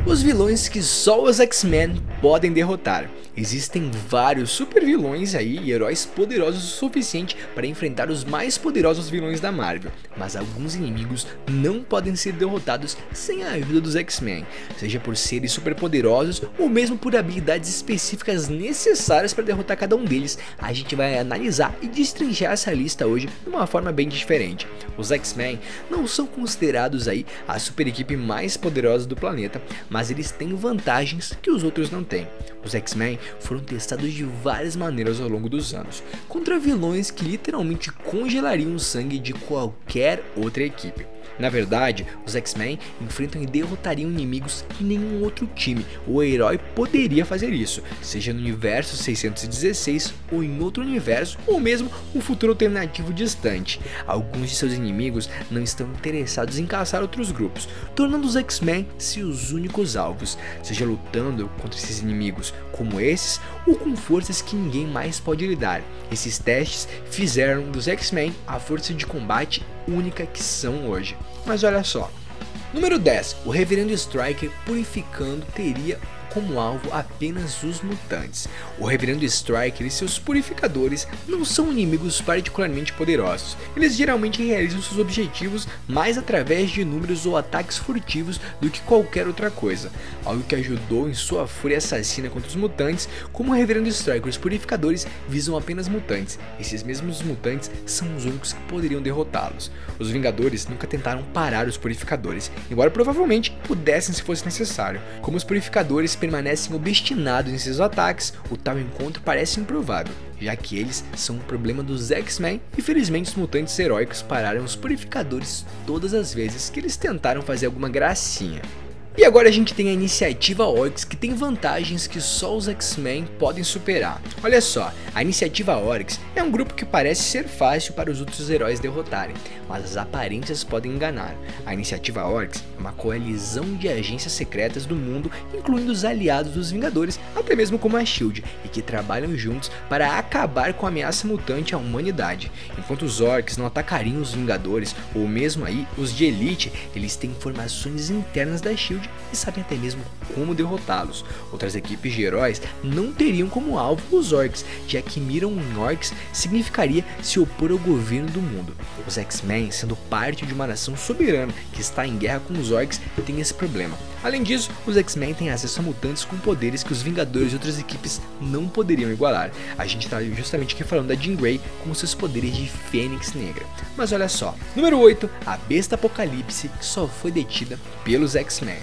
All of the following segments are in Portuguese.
Os vilões que só os X-Men podem derrotar. Existem vários super vilões aí e heróis poderosos o suficiente para enfrentar os mais poderosos vilões da Marvel, mas alguns inimigos não podem ser derrotados sem a ajuda dos X-Men, seja por serem super poderosos ou mesmo por habilidades específicas necessárias para derrotar cada um deles. A gente vai analisar e destrinchar essa lista hoje de uma forma bem diferente. Os X-Men não são considerados aí a super equipe mais poderosa do planeta, mas eles têm vantagens que os outros não têm. Os X-Men foram testados de várias maneiras ao longo dos anos, contra vilões que literalmente congelariam o sangue de qualquer outra equipe. Na verdade, os X-Men enfrentam e derrotariam inimigos que nenhum outro time ou herói poderia fazer isso, seja no universo 616 ou em outro universo ou mesmo um futuro alternativo distante. Alguns de seus inimigos não estão interessados em caçar outros grupos, tornando os X-Men seus únicos alvos, seja lutando contra esses inimigos como esses ou com forças que ninguém mais pode lidar. Esses testes fizeram dos X-Men a força de combate única que são hoje. Mas olha só. Número 10. O Reverendo Stryker purificando teria como alvo apenas os mutantes. O Reverendo Stryker e seus purificadores não são inimigos particularmente poderosos. Eles geralmente realizam seus objetivos mais através de números ou ataques furtivos do que qualquer outra coisa, algo que ajudou em sua fúria assassina contra os mutantes. Como o Reverendo Stryker, os purificadores visam apenas mutantes. Esses mesmos mutantes são os únicos que poderiam derrotá-los. Os Vingadores nunca tentaram parar os purificadores, embora provavelmente pudessem se fosse necessário. Como os purificadores permanecem obstinados em seus ataques, o tal encontro parece improvável, já que eles são um problema dos X-Men e felizmente os mutantes heróicos pararam os purificadores todas as vezes que eles tentaram fazer alguma gracinha. E agora a gente tem a Iniciativa Oryx, que tem vantagens que só os X-Men podem superar. Olha só, a Iniciativa Oryx é um grupo que parece ser fácil para os outros heróis derrotarem, mas as aparências podem enganar. A Iniciativa Oryx é uma coalizão de agências secretas do mundo, incluindo os aliados dos Vingadores, até mesmo como a SHIELD, e que trabalham juntos para acabar com a ameaça mutante à humanidade. Enquanto os Oryx não atacariam os Vingadores, ou mesmo aí os de Elite, eles têm informações internas da SHIELD e sabem até mesmo como derrotá-los. Outras equipes de heróis não teriam como alvo os Orcs, já que miram em Orcs significaria se opor ao governo do mundo. Os X-Men, sendo parte de uma nação soberana que está em guerra com os Orcs, têm esse problema. Além disso, os X-Men têm acesso a mutantes com poderes que os Vingadores e outras equipes não poderiam igualar. A gente está justamente aqui falando da Jean Grey com seus poderes de Fênix Negra. Mas olha só. Número 8. A Besta Apocalipse, que só foi detida pelos X-Men.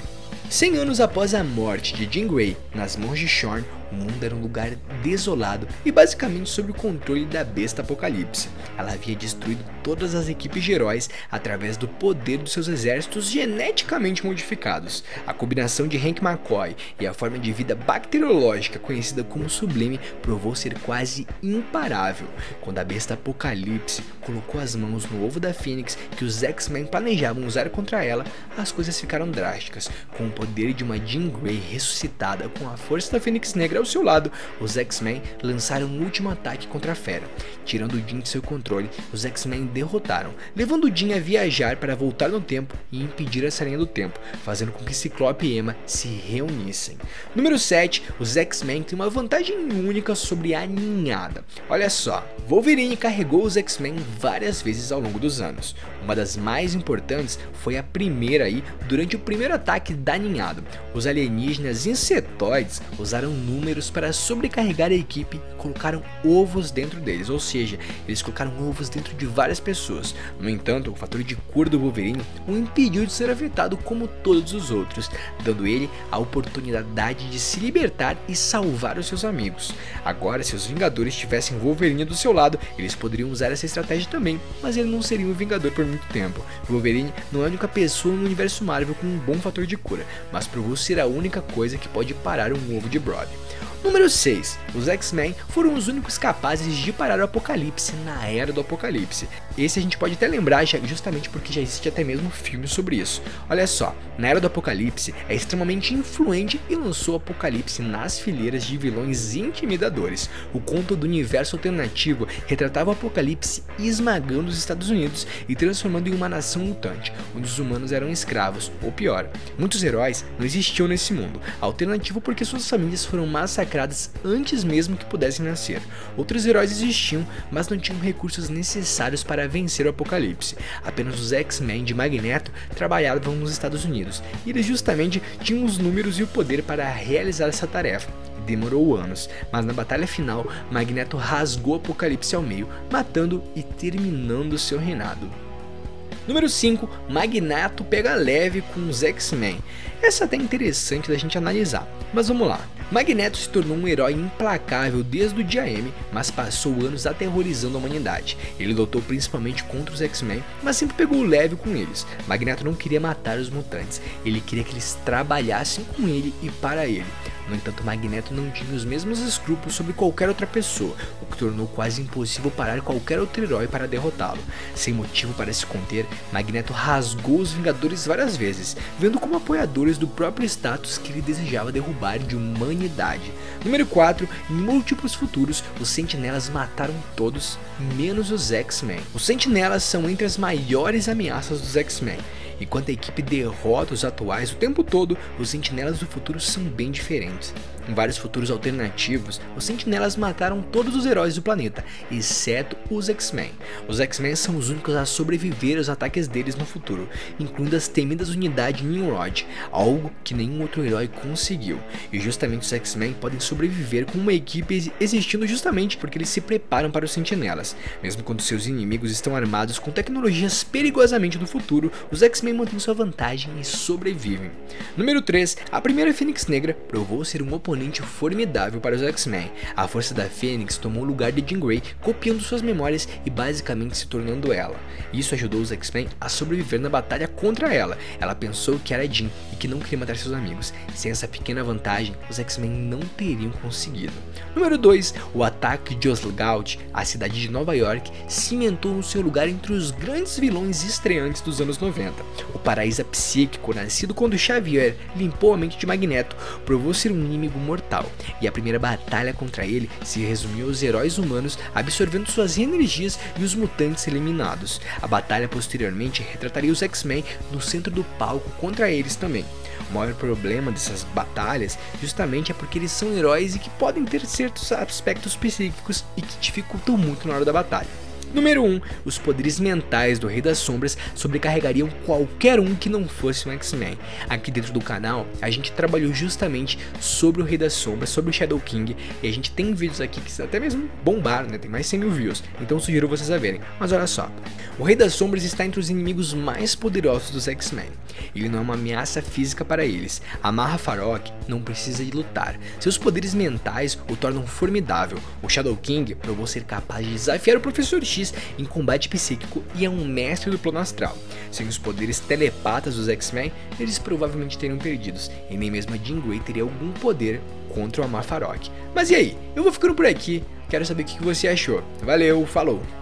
100 anos após a morte de Jean Grey nas mãos de Xorn, o mundo era um lugar desolado e basicamente sob o controle da Besta Apocalipse. Ela havia destruído todas as equipes de heróis através do poder dos seus exércitos geneticamente modificados. A combinação de Hank McCoy e a forma de vida bacteriológica conhecida como Sublime provou ser quase imparável. Quando a Besta Apocalipse colocou as mãos no ovo da Fênix que os X-Men planejavam usar contra ela, as coisas ficaram drásticas. Com o poder de uma Jean Grey ressuscitada com a força da Fênix Negra ao seu lado, os X-Men lançaram um último ataque contra a fera. Tirando o Jean de seu controle, os X-Men derrotaram, levando o Jean a viajar para voltar no tempo e impedir essa linha do tempo, fazendo com que Ciclope e Emma se reunissem. Número 7. Os X-Men têm uma vantagem única sobre a ninhada. Olha só, Wolverine carregou os X-Men várias vezes ao longo dos anos. Uma das mais importantes foi a primeira aí, durante o primeiro ataque da ninhada. Os alienígenas insetoides usaram números para sobrecarregar a equipe e colocaram ovos dentro deles, ou seja, eles colocaram ovos dentro de várias pessoas. No entanto, o fator de cura do Wolverine o impediu de ser afetado como todos os outros, dando ele a oportunidade de se libertar e salvar os seus amigos. Agora, se os Vingadores tivessem Wolverine do seu lado, eles poderiam usar essa estratégia também, mas ele não seria um Vingador por muito tempo. Wolverine não é a única pessoa no universo Marvel com um bom fator de cura, mas provou ser a única coisa que pode parar um ovo de Brody. Número 6. Os X-Men foram os únicos capazes de parar o Apocalipse na Era do Apocalipse. esse a gente pode até lembrar justamente porque já existe até mesmo filme sobre isso. Olha só, na Era do Apocalipse é extremamente influente e lançou Apocalipse nas fileiras de vilões intimidadores. O conto do universo alternativo retratava o Apocalipse esmagando os Estados Unidos e transformando em uma nação mutante, onde os humanos eram escravos, ou pior, muitos heróis não existiam nesse mundo, alternativo porque suas famílias foram massacradas antes mesmo que pudessem nascer. Outros heróis existiam, mas não tinham recursos necessários para vencer o Apocalipse. Apenas os X-Men de Magneto trabalhavam nos Estados Unidos, e eles justamente tinham os números e o poder para realizar essa tarefa. Demorou anos, mas na batalha final, Magneto rasgou o Apocalipse ao meio, matando e terminando seu reinado. Número 5, Magneto pega leve com os X-Men. Essa é até interessante da gente analisar, mas vamos lá. Magneto se tornou um herói implacável desde o dia M, mas passou anos aterrorizando a humanidade. Ele lutou principalmente contra os X-Men, mas sempre pegou leve com eles. Magneto não queria matar os mutantes, ele queria que eles trabalhassem com ele e para ele. No entanto, Magneto não tinha os mesmos escrúpulos sobre qualquer outra pessoa, o que tornou quase impossível parar qualquer outro herói para derrotá-lo. Sem motivo para se conter, Magneto rasgou os Vingadores várias vezes, vendo como apoiadores do próprio status que ele desejava derrubar de humanidade. Número 4, em múltiplos futuros, os Sentinelas mataram todos, menos os X-Men. Os Sentinelas são entre as maiores ameaças dos X-Men. Enquanto a equipe derrota os atuais o tempo todo, os Sentinelas do futuro são bem diferentes. Em vários futuros alternativos, os Sentinelas mataram todos os heróis do planeta, exceto os X-Men. Os X-Men são os únicos a sobreviver aos ataques deles no futuro, incluindo as temidas unidades Nimrod, algo que nenhum outro herói conseguiu. E justamente os X-Men podem sobreviver com uma equipe existindo justamente porque eles se preparam para os Sentinelas. Mesmo quando seus inimigos estão armados com tecnologias perigosamente do futuro, os X-Men mantêm sua vantagem e sobrevivem. Número 3, a primeira Fênix Negra provou ser um oponente formidável para os X-Men. A força da Fênix tomou o lugar de Jean Grey, copiando suas memórias e basicamente se tornando ela. Isso ajudou os X-Men a sobreviver na batalha contra ela. Ela pensou que era Jean e que não queria matar seus amigos. Sem essa pequena vantagem, os X-Men não teriam conseguido. Número 2, o ataque de Osgalt, a cidade de Nova York, cimentou no seu lugar entre os grandes vilões estreantes dos anos 90. O paraíso psíquico, nascido quando Xavier limpou a mente de Magneto, provou ser um inimigo mortal, e a primeira batalha contra ele se resumiu aos heróis humanos absorvendo suas energias e os mutantes eliminados. A batalha posteriormente retrataria os X-Men no centro do palco contra eles também. O maior problema dessas batalhas justamente é porque eles são heróis e que podem ter certos aspectos psíquicos e que dificultam muito na hora da batalha. Número 1, os poderes mentais do Rei das Sombras sobrecarregariam qualquer um que não fosse um X-Men. Aqui dentro do canal, a gente trabalhou justamente sobre o Rei das Sombras, sobre o Shadow King, e a gente tem vídeos aqui que até mesmo bombaram, né? Tem mais 100 mil views, então sugiro vocês a verem. Mas olha só, o Rei das Sombras está entre os inimigos mais poderosos dos X-Men. Ele não é uma ameaça física para eles. Amarra Farok não precisa de lutar. Seus poderes mentais o tornam formidável. O Shadow King provou ser capaz de desafiar o Professor X em combate psíquico e é um mestre do plano astral. Sem os poderes telepatas dos X-Men, eles provavelmente teriam perdidos, e nem mesmo a Jean Grey teria algum poder contra o Amarr Farok. Mas e aí? Eu vou ficando por aqui, quero saber o que você achou. Valeu, falou!